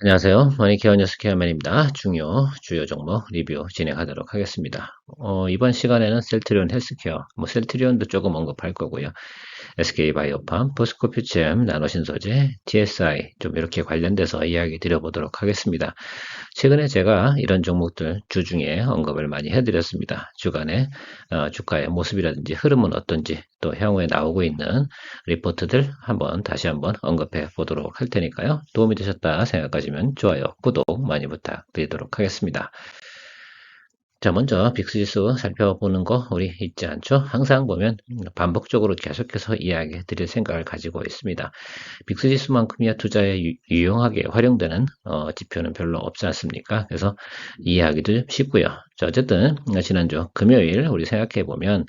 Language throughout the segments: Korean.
안녕하세요. 머니케어 뉴스케어맨입니다. 주요 종목 리뷰 진행하도록 하겠습니다. 이번 시간에는 셀트리온 헬스케어, 셀트리온도 조금 언급할 거고요. SK바이오팜, 포스코퓨처엠, 나노신소재, TSI 좀 이렇게 관련돼서 이야기 드려보도록 하겠습니다. 최근에 제가 이런 종목들 주중에 언급을 많이 해드렸습니다. 주간에 주가의 모습이라든지 흐름은 어떤지 또 향후에 나오고 있는 리포트들 다시 한번 언급해 보도록 할 테니까요. 도움이 되셨다 생각하시면 좋아요, 구독 많이 부탁드리도록 하겠습니다. 자, 먼저 빅스지수 살펴보는 거 우리 잊지 않죠? 항상 보면 반복적으로 계속해서 이야기 드릴 생각을 가지고 있습니다. 빅스지수만큼이야 투자에 유용하게 활용되는 지표는 별로 없지 않습니까? 그래서 이해하기도 쉽고요. 자, 어쨌든 지난주 금요일 우리 생각해 보면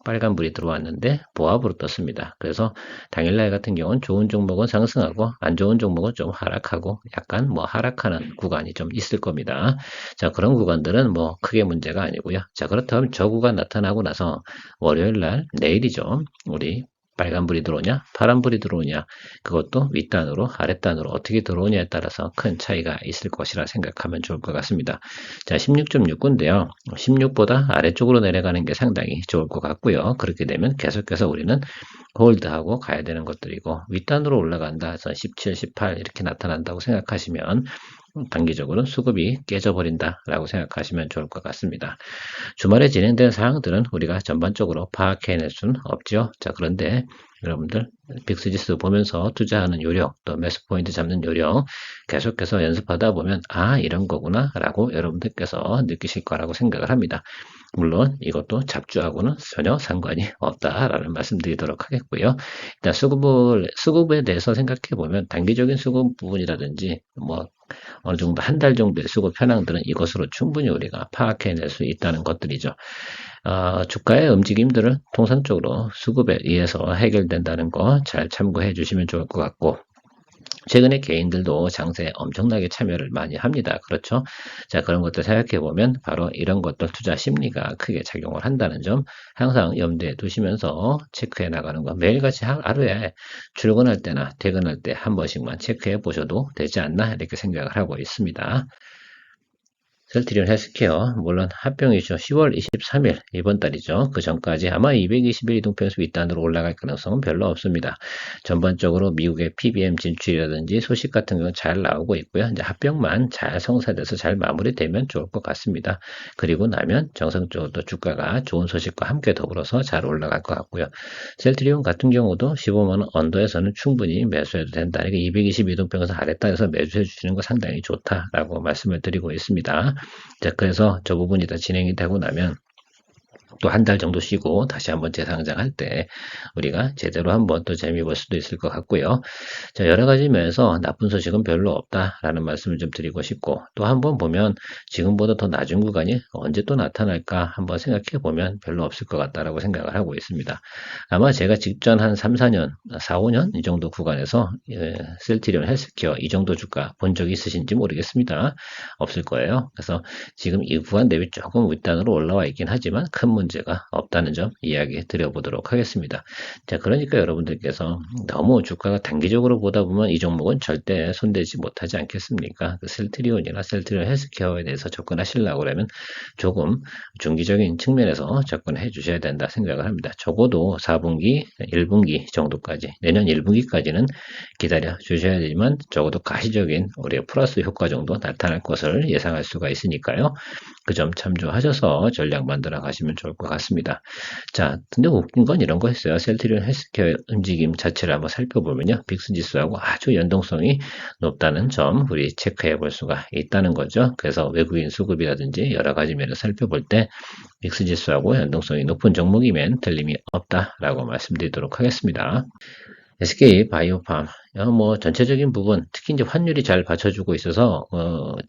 빨간불이 들어왔는데 보합으로 떴습니다. 그래서 당일날 같은 경우는 좋은 종목은 상승하고 안 좋은 종목은 좀 하락하고 약간 하락하는 구간이 좀 있을 겁니다. 자, 그런 구간들은 크게 문제가 아니고요. 자, 그렇다면 저 구간 나타나고 나서 월요일날 내일이죠. 우리 빨간불이 들어오냐 파란불이 들어오냐, 그것도 윗단으로 아랫단으로 어떻게 들어오냐에 따라서 큰 차이가 있을 것이라 생각하면 좋을 것 같습니다. 자, 16.69인데요. 16보다 아래쪽으로 내려가는 게 상당히 좋을 것 같고요. 그렇게 되면 계속해서 우리는 홀드하고 가야 되는 것들이고, 윗단으로 올라간다 해서 17, 18 이렇게 나타난다고 생각하시면 단기적으로 수급이 깨져버린다라고 생각하시면 좋을 것 같습니다. 주말에 진행된 사항들은 우리가 전반적으로 파악해낼 수는 없죠. 자, 그런데 여러분들 빅스지수 보면서 투자하는 요령, 또 매수 포인트 잡는 요령 계속해서 연습하다 보면 이런 거구나 라고 여러분들께서 느끼실 거라고 생각을 합니다. 물론 이것도 잡주하고는 전혀 상관이 없다라는 말씀드리도록 하겠고요. 일단 수급에 대해서 생각해 보면 단기적인 수급 부분이라든지 어느 정도 한 달 정도의 수급 현황들은 이것으로 충분히 우리가 파악해낼 수 있다는 것들이죠. 주가의 움직임들은 통상적으로 수급에 의해서 해결된다는 거 잘 참고해 주시면 좋을 것 같고, 최근에 개인들도 장세에 엄청나게 참여를 많이 합니다. 그렇죠? 자, 그런 것들 생각해 보면 바로 이런 것들 투자 심리가 크게 작용을 한다는 점 항상 염두에 두시면서 체크해 나가는 거, 매일같이 하루에 출근할 때나 퇴근할 때 한 번씩만 체크해 보셔도 되지 않나 이렇게 생각을 하고 있습니다. 셀트리온 헬스케어, 물론 합병이죠. 10월 23일, 이번 달이죠. 그 전까지 아마 221 이동평수 윗단으로 올라갈 가능성은 별로 없습니다. 전반적으로 미국의 PBM 진출이라든지 소식 같은 경우는 잘 나오고 있고요. 이제 합병만 잘 성사돼서 잘 마무리되면 좋을 것 같습니다. 그리고 나면 정상적으로 또 주가가 좋은 소식과 함께 더불어서 잘 올라갈 것 같고요. 셀트리온 같은 경우도 15만원 언더에서는 충분히 매수해도 된다. 이게 220 이동평수 아랫단에서 매수해 주시는 거 상당히 좋다라고 말씀을 드리고 있습니다. 자, 그래서 저 부분이 다 진행이 되고 나면 또 한 달 정도 쉬고 다시 한번 재상장할 때 우리가 제대로 한번 또 재미 볼 수도 있을 것 같고요. 자, 여러 가지 면에서 나쁜 소식은 별로 없다라는 말씀을 좀 드리고 싶고, 또 한번 보면 지금보다 더 낮은 구간이 언제 또 나타날까 한번 생각해 보면 별로 없을 것 같다라고 생각을 하고 있습니다. 아마 제가 직전 한 3, 4년, 4, 5년 이 정도 구간에서 셀트리온 헬스케어 이 정도 주가 본 적이 있으신지 모르겠습니다. 없을 거예요. 그래서 지금 이 구간 대비 조금 윗단으로 올라와 있긴 하지만 큰 문제가 없다는 점 이야기 드려보도록 하겠습니다. 자, 그러니까 여러분들께서 너무 주가가 단기적으로 보다 보면 이 종목은 절대 손대지 못하지 않겠습니까? 그 셀트리온이나 셀트리온 헬스케어에 대해서 접근하시려고 그러면 조금 중기적인 측면에서 접근해 주셔야 된다 생각을 합니다. 적어도 4분기, 1분기 정도까지, 내년 1분기까지는 기다려 주셔야 되지만 적어도 가시적인 우리의 플러스 효과 정도 나타날 것을 예상할 수가 있으니까요. 그 점 참조하셔서 전략 만들어 가시면 좋을 것 같습니다. 자, 근데 웃긴 건 이런 거였어요. 셀트리온 헬스케어 움직임 자체를 한번 살펴보면요. 빅스 지수하고 아주 연동성이 높다는 점 우리 체크해 볼 수가 있다는 거죠. 그래서 외국인 수급이라든지 여러 가지 면을 살펴볼 때 빅스 지수하고 연동성이 높은 종목이면 틀림이 없다라고 말씀드리도록 하겠습니다. SK 바이오팜, 전체적인 부분, 특히 이제 환율이 잘 받쳐주고 있어서,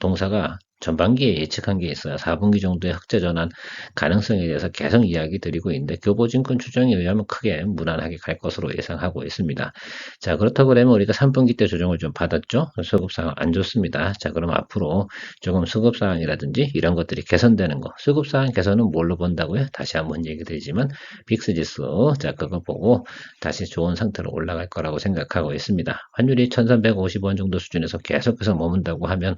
동사가 전반기에 예측한 게 있어요. 4분기 정도의 흑자 전환 가능성에 대해서 계속 이야기 드리고 있는데, 교보증권 추정에 의하면 크게 무난하게 갈 것으로 예상하고 있습니다. 자, 그렇다고 그러면 우리가 3분기 때 조정을 좀 받았죠? 수급 상황 안 좋습니다. 자, 그럼 앞으로 조금 수급 상황이라든지 이런 것들이 개선되는 거, 수급 상황 개선은 뭘로 본다고요? 다시 한번 얘기 드리지만, 빅스 지수, 자, 그거 보고 다시 좋은 상태로 올라갈 거라고 생각하고 있습니다. 있습니다. 환율이 1350원 정도 수준에서 계속해서 머문다고 하면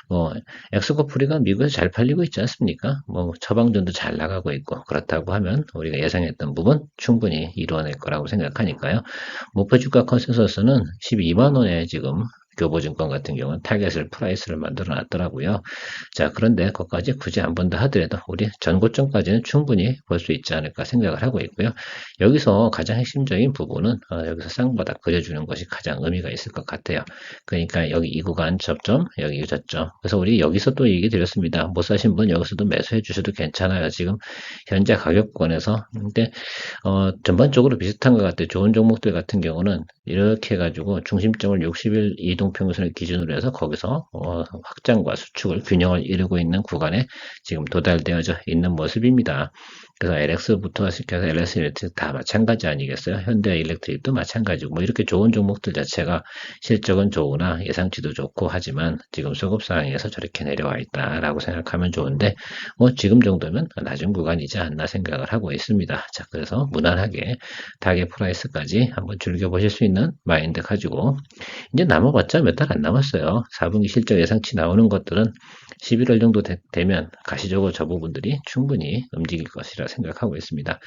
뭐 엑스코프리가 미국에서 잘 팔리고 있지 않습니까? 뭐 처방전도 잘 나가고 있고 그렇다고 하면 우리가 예상했던 부분 충분히 이루어낼 거라고 생각하니까요. 목표 주가 컨센서스는 12만 원에 지금 교보증권 같은 경우는 타겟을 프라이스를 만들어 놨더라고요. 자, 그런데 그것까지 굳이 안 본다 하더라도 우리 전고점까지는 충분히 볼 수 있지 않을까 생각을 하고 있고요. 여기서 가장 핵심적인 부분은 여기서 쌍바닥 그려주는 것이 가장 의미가 있을 것 같아요. 그러니까 여기 이 구간 접점, 여기 이 저점. 그래서 우리 여기서 또 얘기 드렸습니다. 못 사신 분 여기서도 매수해 주셔도 괜찮아요. 지금 현재 가격권에서. 근데 전반적으로 비슷한 것 같아요. 좋은 종목들 같은 경우는 이렇게 해가지고 중심점을 60일 이동평균선을 기준으로 해서 거기서 확장과 수축을 균형을 이루고 있는 구간에 지금 도달되어져 있는 모습입니다. 그래서 LX부터 시켜서 LS 일렉트릭 다 마찬가지 아니겠어요? 현대 일렉트릭도 마찬가지고 뭐 이렇게 좋은 종목들 자체가 실적은 좋으나 예상치도 좋고 하지만 지금 수급 상황에서 저렇게 내려와 있다라고 생각하면 좋은데 뭐 지금 정도면 낮은 구간이지 않나 생각을 하고 있습니다. 자, 그래서 무난하게 타겟 프라이스까지 한번 즐겨보실 수 있는 마인드 가지고 이제 남아봤자 몇 달 안 남았어요. 4분기 실적 예상치 나오는 것들은 11월 정도 되면 가시적으로 저 부분들이 충분히 움직일 것이라 생각하고 있습니다.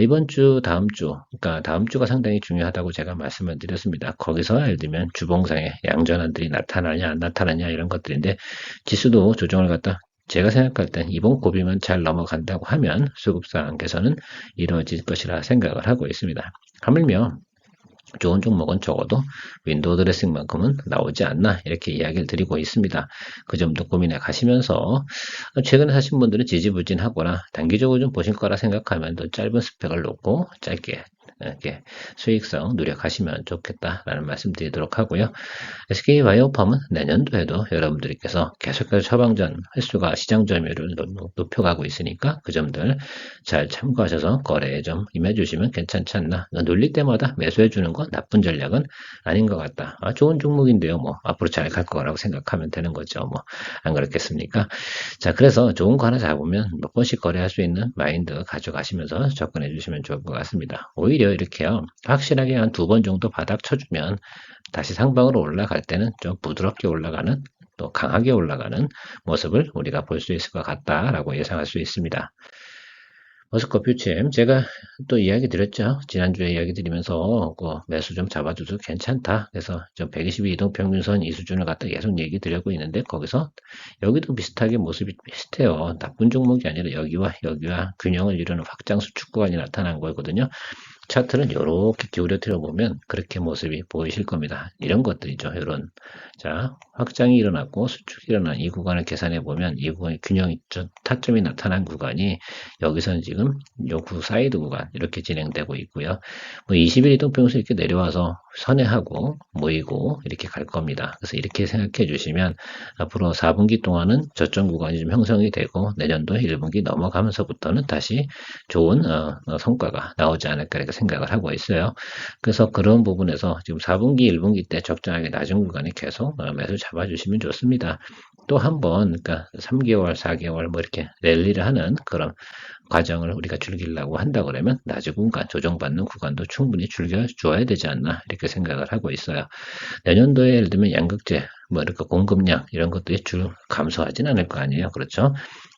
이번 주, 다음 주, 그러니까 다음 주가 상당히 중요하다고 제가 말씀을 드렸습니다. 거기서 예를 들면 주봉상에 양전환들이 나타나냐 안 나타나냐 이런 것들인데 지수도 조정을 갖다 제가 생각할 땐 이번 고비만 잘 넘어간다고 하면 수급상 개선은 이루어질 것이라 생각을 하고 있습니다. 하물며 좋은 종목은 적어도 윈도우 드레싱만큼은 나오지 않나 이렇게 이야기를 드리고 있습니다. 그 점도 고민해 가시면서 최근에 사신 분들은 지지부진하거나 단기적으로 좀 보실 거라 생각하면 더 짧은 스펙을 놓고 짧게 이렇게 수익성 누력하시면 좋겠다라는 말씀 드리도록 하고요. SK바이오팜은 내년도에도 여러분들께서 계속해서 처방전 횟수가 시장 점유율을 높여가고 있으니까 그 점들 잘 참고하셔서 거래에 좀 임해주시면 괜찮지 않나. 눌릴 때마다 매수해주는 건 나쁜 전략은 아닌 것 같다. 좋은 종목인데요. 뭐 앞으로 잘 갈 거라고 생각하면 되는 거죠. 뭐 안 그렇겠습니까? 자, 그래서 좋은 거 하나 잡으면 몇 번씩 거래할 수 있는 마인드 가져가시면서 접근해 주시면 좋을 것 같습니다. 오히려 이렇게요. 확실하게 한 두 번 정도 바닥 쳐주면 다시 상방으로 올라갈 때는 좀 부드럽게 올라가는 또 강하게 올라가는 모습을 우리가 볼 수 있을 것 같다라고 예상할 수 있습니다. 머스코 퓨침 제가 또 이야기 드렸죠. 지난주에 이야기 드리면서 매수 좀 잡아줘도 괜찮다. 그래서 좀 122 이동평균선 이 수준을 갖다 계속 얘기 드리고 있는데 거기서 여기도 비슷하게 모습이 비슷해요. 나쁜 종목이 아니라 여기와 균형을 이루는 확장 수축 구간이 나타난 거거든요. 차트는 이렇게 기울여 들어보면 그렇게 모습이 보이실 겁니다. 이런 것들이죠. 이런 자 확장이 일어났고 수축이 일어난 이 구간을 계산해 보면 이 구간의 균형이 타점이 나타난 구간이 여기서는 지금 요구 사이드 구간 이렇게 진행되고 있고요. 뭐 20일 이동평균선 이렇게 내려와서 선회하고 모이고 이렇게 갈 겁니다. 그래서 이렇게 생각해 주시면 앞으로 4분기 동안은 저점 구간이 좀 형성이 되고 내년도 1분기 넘어가면서부터는 다시 좋은 성과가 나오지 않을까 이렇게 생각을 하고 있어요. 그래서 그런 부분에서 지금 4분기, 1분기 때 적정하게 낮은 구간에 계속 매수 잡아주시면 좋습니다. 또 한 번, 그러니까 3개월, 4개월 뭐 이렇게 랠리를 하는 그런 과정을 우리가 즐기려고 한다 그러면 낮은 구간, 조정받는 구간도 충분히 즐겨줘야 되지 않나 이렇게 생각을 하고 있어요. 내년도에 예를 들면 양극재, 뭐 이렇게 공급량 이런 것들이 감소하진 않을 거 아니에요. 그렇죠?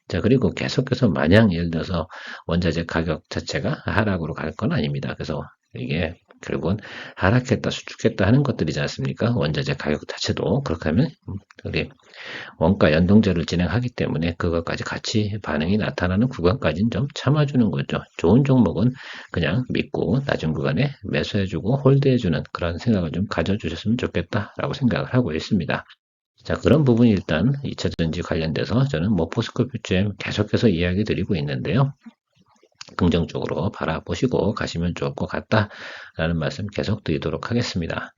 자, 그리고 계속해서 마냥 예를 들어서 원자재 가격 자체가 하락으로 갈 건 아닙니다. 그래서 이게 결국은 하락했다, 수축했다 하는 것들이지 않습니까? 원자재 가격 자체도 그렇게 하면 우리 원가 연동제를 진행하기 때문에 그것까지 같이 반응이 나타나는 구간까지는 좀 참아주는 거죠. 좋은 종목은 그냥 믿고 낮은 구간에 매수해주고 홀드해주는 그런 생각을 좀 가져주셨으면 좋겠다라고 생각을 하고 있습니다. 자, 그런 부분이 일단 2차전지 관련돼서 저는 뭐 포스코 퓨처엠 계속해서 이야기 드리고 있는데요. 긍정적으로 바라보시고 가시면 좋을 것 같다라는 말씀 계속 드리도록 하겠습니다.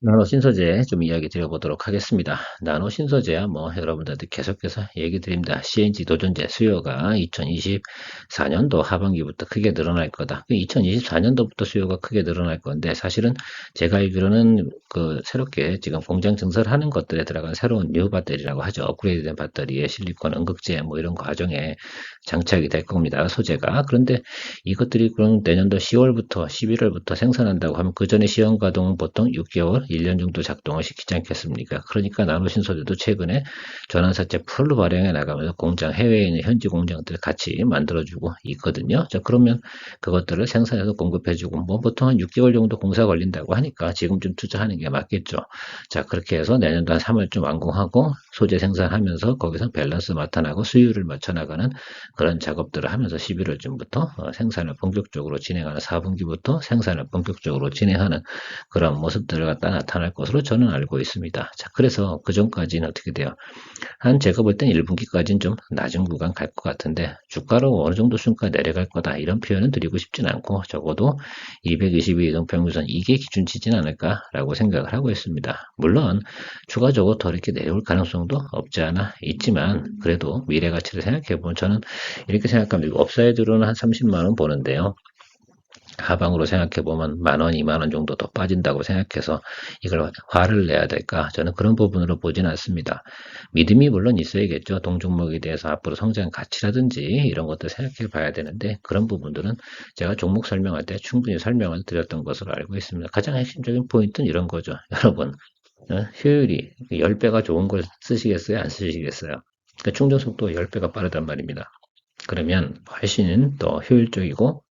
나노 신소재 좀 이야기 드려보도록 하겠습니다. 나노 신소재야 뭐 여러분들한테 계속해서 얘기 드립니다. CNG 도전제 수요가 2024년도 하반기부터 크게 늘어날 거다. 2024년도부터 수요가 크게 늘어날 건데 사실은 제가 알기로는 그 새롭게 지금 공장 증설하는 것들에 들어간 새로운 뉴 배터리라고 하죠. 업그레이드된 배터리에 실리콘 응급제 뭐 이런 과정에 장착이 될 겁니다. 소재가. 그런데 이것들이 그럼 내년도 10월부터 11월부터 생산한다고 하면 그 전에 시험 가동은 보통 6개월 1년 정도 작동을 시키지 않겠습니까? 그러니까 나노신소재도 최근에 전환사채 풀로 발행해 나가면서 공장, 해외에 있는 현지 공장들 같이 만들어주고 있거든요. 자, 그러면 그것들을 생산해서 공급해주고, 뭐 보통 한 6개월 정도 공사 걸린다고 하니까 지금쯤 투자하는 게 맞겠죠. 자, 그렇게 해서 내년도 한 3월쯤 완공하고 소재 생산하면서 거기서 밸런스 나타나고 수율을 맞춰 나가는 그런 작업들을 하면서 11월쯤부터 생산을 본격적으로 진행하는 4분기부터 생산을 본격적으로 진행하는 그런 모습들을 갖다 나타날 것으로 저는 알고 있습니다. 자, 그래서 그 전까지는 어떻게 돼요? 제가 볼 땐 1분기까지는 좀 낮은 구간 갈 것 같은데 주가로 어느 정도 순간 내려갈 거다 이런 표현은 드리고 싶진 않고 적어도 222 이동평균선 이게 기준치진 않을까라고 생각을 하고 있습니다. 물론 추가적으로 더 이렇게 내려올 가능성도 없지 않아 있지만 그래도 미래 가치를 생각해 보면 저는 이렇게 생각합니다. 업사이드로는 한 30만 원 보는데요. 하방으로 생각해보면 10,000원, 20,000원 정도 더 빠진다고 생각해서 이걸 화를 내야 될까? 저는 그런 부분으로 보진 않습니다. 믿음이 물론 있어야겠죠. 동종목에 대해서 앞으로 성장 가치라든지 이런 것들 생각해 봐야 되는데 그런 부분들은 제가 종목 설명할 때 충분히 설명을 드렸던 것으로 알고 있습니다. 가장 핵심적인 포인트는 이런 거죠. 여러분, 효율이 10배가 좋은 걸 쓰시겠어요? 안 쓰시겠어요? 그러니까 충전 속도가 10배가 빠르단 말입니다. 그러면 훨씬 더 효율적이고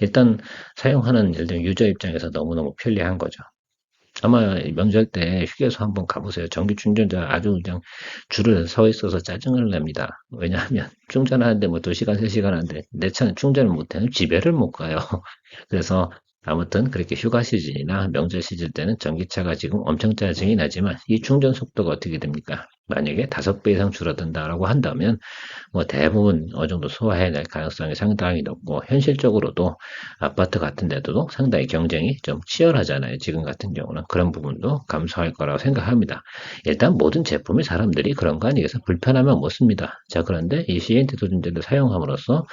일단 사용하는 예를 들면 유저 입장에서 너무너무 편리한 거죠. 아마 명절 때 휴게소 한번 가보세요. 전기 충전자 아주 그냥 줄을 서 있어서 짜증을 냅니다. 왜냐하면 충전하는데 뭐 2시간, 3시간 하는데 내 차는 충전을 못해요. 집에를 못 가요. 그래서 아무튼 그렇게 휴가 시즌이나 명절 시즌 때는 전기차가 지금 엄청 짜증이 나지만 이 충전 속도가 어떻게 됩니까? 만약에 5배 이상 줄어든다라고 한다면 뭐 대부분 어느 정도 소화해낼 가능성이 상당히 높고 현실적으로도 아파트 같은 데도 상당히 경쟁이 좀 치열하잖아요. 지금 같은 경우는 그런 부분도 감소할 거라고 생각합니다. 일단 모든 제품이 사람들이 그런 거 아니겠어? 불편하면 못 씁니다. 자, 그런데 이 CNT 도전제를 사용함으로써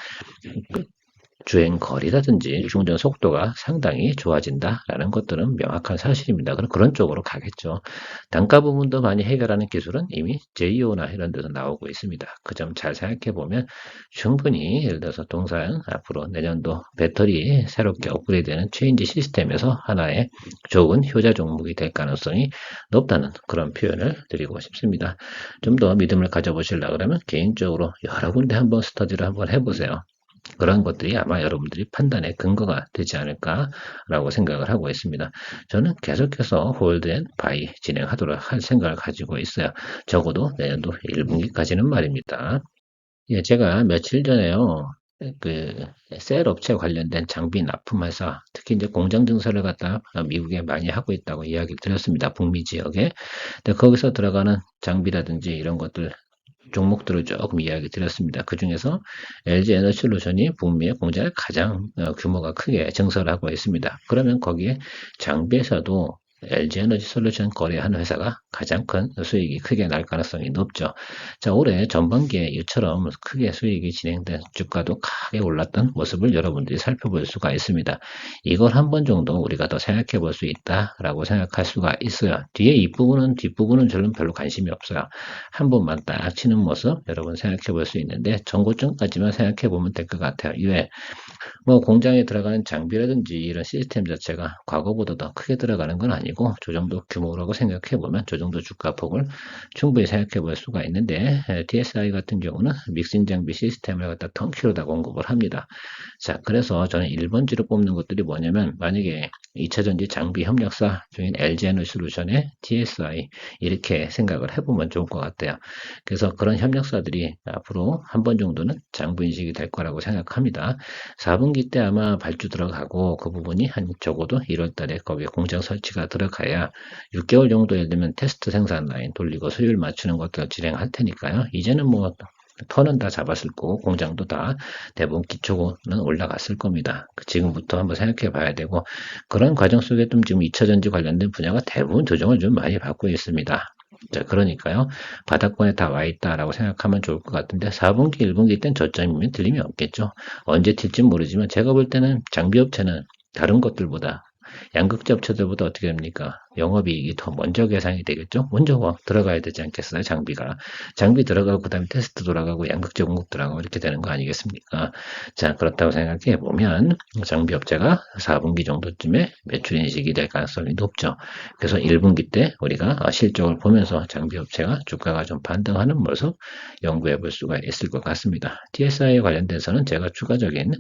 주행 거리라든지 충전 속도가 상당히 좋아진다라는 것들은 명확한 사실입니다. 그럼 그런 쪽으로 가겠죠. 단가 부분도 많이 해결하는 기술은 이미 JO나 이런 데서 나오고 있습니다. 그 점 잘 생각해 보면 충분히 예를 들어서 동산 앞으로 내년도 배터리 새롭게 업그레이드되는 체인지 시스템에서 하나의 좋은 효자 종목이 될 가능성이 높다는 그런 표현을 드리고 싶습니다. 좀 더 믿음을 가져보시려고 그러면 개인적으로 여러 군데 한번 스터디를 한번 해보세요. 그런 것들이 아마 여러분들이 판단의 근거가 되지 않을까라고 생각을 하고 있습니다. 저는 계속해서 홀드 앤 바이 진행하도록 할 생각을 가지고 있어요. 적어도 내년도 1분기까지는 말입니다. 예, 제가 며칠 전에요. 그 셀 업체 관련된 장비 납품 회사, 특히 이제 공장 증설을 갖다 미국에 많이 하고 있다고 이야기를 드렸습니다. 북미 지역에. 근데 거기서 들어가는 장비라든지 이런 것들 종목들을 조금 이야기 드렸습니다. 그 중에서 LG 에너솔루션이 북미의 공장을 가장 규모가 크게 증설하고 있습니다. 그러면 거기에 장비에서도 LG 에너지 솔루션 거래하는 회사가 가장 큰 수익이 크게 날 가능성이 높죠. 자, 올해 전반기에 이처럼 크게 수익이 진행된 주가도 크게 올랐던 모습을 여러분들이 살펴볼 수가 있습니다. 이걸 한 번 정도 우리가 더 생각해 볼 수 있다라고 생각할 수가 있어요. 뒤에 뒷부분은 저는 별로 관심이 없어요. 한 번만 딱 치는 모습 여러분 생각해 볼 수 있는데 전고점까지만 생각해 보면 될 것 같아요. 왜? 뭐 공장에 들어가는 장비라든지 이런 시스템 자체가 과거보다 더 크게 들어가는 건 아니고 저 정도 규모라고 생각해 보면 저 정도 주가폭을 충분히 생각해 볼 수가 있는데 DSI 같은 경우는 믹싱 장비 시스템을 갖다 턴키로 다 공급을 합니다. 자, 그래서 저는 1번지로 뽑는 것들이 뭐냐면 만약에 2차전지 장비 협력사 중인 LG에너솔루션의 TSI 이렇게 생각을 해보면 좋을 것 같아요. 그래서 그런 협력사들이 앞으로 한 번 정도는 장부 인식이 될 거라고 생각합니다. 4분기 때 아마 발주 들어가고 그 부분이 한 적어도 1월 달에 거기에 공장 설치가 들어가야 6개월 정도에 되면 테스트 생산 라인 돌리고 수율 맞추는 것들 진행할 테니까요. 이제는 뭐 터는 다 잡았을 거고 공장도 다 대부분 기초는 올라갔을 겁니다. 지금부터 한번 생각해 봐야 되고 그런 과정 속에 좀 지금 2차전지 관련된 분야가 대부분 조정을 좀 많이 받고 있습니다. 자, 그러니까요. 바닥권에 다 와 있다라고 생각하면 좋을 것 같은데 4분기, 1분기 땐 저점이면 틀림이 없겠죠. 언제 튈지 모르지만 제가 볼 때는 장비업체는 다른 것들보다 양극재 업체들보다 어떻게 됩니까? 영업이익이 더 먼저 계산이 되겠죠? 먼저 들어가야 되지 않겠어요? 장비가. 장비 들어가고 그다음에 테스트 돌아가고 양극재 공급 들어가고 이렇게 되는 거 아니겠습니까? 자, 그렇다고 생각해 보면 장비 업체가 4분기 정도쯤에 매출 인식이 될 가능성이 높죠. 그래서 1분기 때 우리가 실적을 보면서 장비 업체가 주가가 좀 반등하는 모습 연구해 볼 수가 있을 것 같습니다. TSI에 관련돼서는 제가 추가적인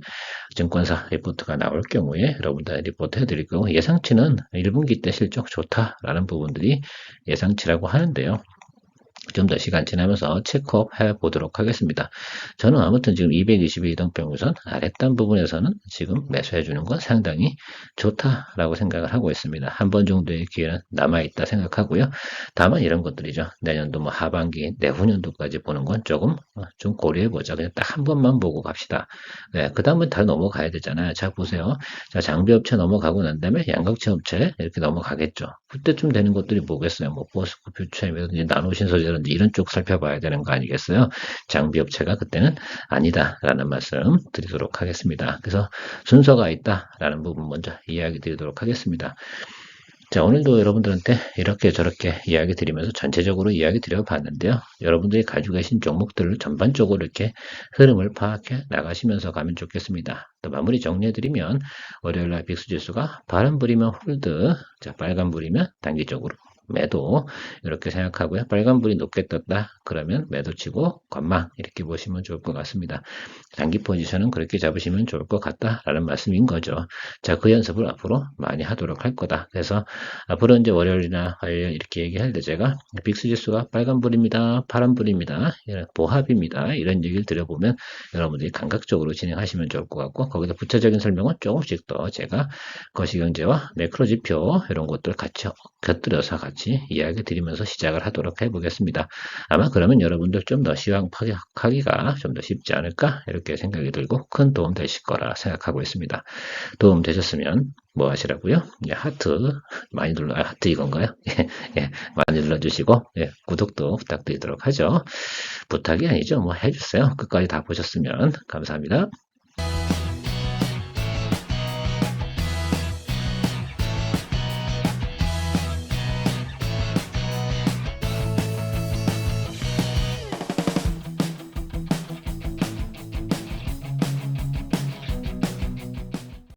증권사 리포트가 나올 경우에 여러분들 리포트 해드릴 거고 예상치는 1분기 때 실적 좋다라는 부분들이 예상치라고 하는데요. 좀 더 시간 지나면서 체크업 해보도록 하겠습니다. 저는 아무튼 지금 222 이동평균선 아랫단 부분에서는 지금 매수해주는 건 상당히 좋다라고 생각을 하고 있습니다. 한 번 정도의 기회는 남아있다 생각하고요. 다만 이런 것들이죠. 내년도 뭐 하반기, 내후년도까지 보는 건 조금 좀 고려해보자. 그냥 딱 한 번만 보고 갑시다. 네, 그 다음은 다 넘어가야 되잖아요. 자, 보세요. 자, 장비업체 넘어가고 난 다음에 양극재 업체 이렇게 넘어가겠죠. 그때쯤 되는 것들이 뭐겠어요? 뭐 포스코 퓨처엠이라든지 나노신소재라든지 이런 쪽 살펴봐야 되는 거 아니겠어요? 장비업체가 그때는 아니다라는 말씀 드리도록 하겠습니다. 그래서 순서가 있다라는 부분 먼저 이야기 드리도록 하겠습니다. 자, 오늘도 여러분들한테 이렇게 저렇게 이야기 드리면서 전체적으로 이야기 드려 봤는데요. 여러분들이 가지고 계신 종목들을 전반적으로 이렇게 흐름을 파악해 나가시면서 가면 좋겠습니다. 또 마무리 정리해드리면 월요일날 빅스지수가 파란불이면 홀드, 자, 빨간불이면 단기적으로 매도 이렇게 생각하고요. 빨간불이 높게 떴다 그러면 매도 치고 관망 이렇게 보시면 좋을 것 같습니다. 단기 포지션은 그렇게 잡으시면 좋을 것 같다라는 말씀인 거죠. 자, 그 연습을 앞으로 많이 하도록 할 거다. 그래서 앞으로 이제 월요일이나 화요일 이렇게 얘기할 때 제가 빅스지수가 빨간불입니다, 파란불입니다, 보합입니다 이런 얘기를 드려보면 여러분들이 감각적으로 진행하시면 좋을 것 같고 거기다 구체적인 설명은 조금씩 더 제가 거시경제와 매크로 지표 이런 것들 같이 곁들여서 같이 이야기 드리면서 시작을 하도록 해보겠습니다. 아마 그러면 여러분들 좀 더 시황 파악하기가 좀 더 쉽지 않을까 이렇게 생각이 들고 큰 도움 되실 거라 생각하고 있습니다. 도움 되셨으면 뭐 하시라고요? 예, 하트 많이 눌러 하트 이건가요? 예, 많이 눌러주시고 예, 구독도 부탁드리도록 하죠. 부탁이 아니죠. 뭐 해주세요. 끝까지 다 보셨으면 감사합니다.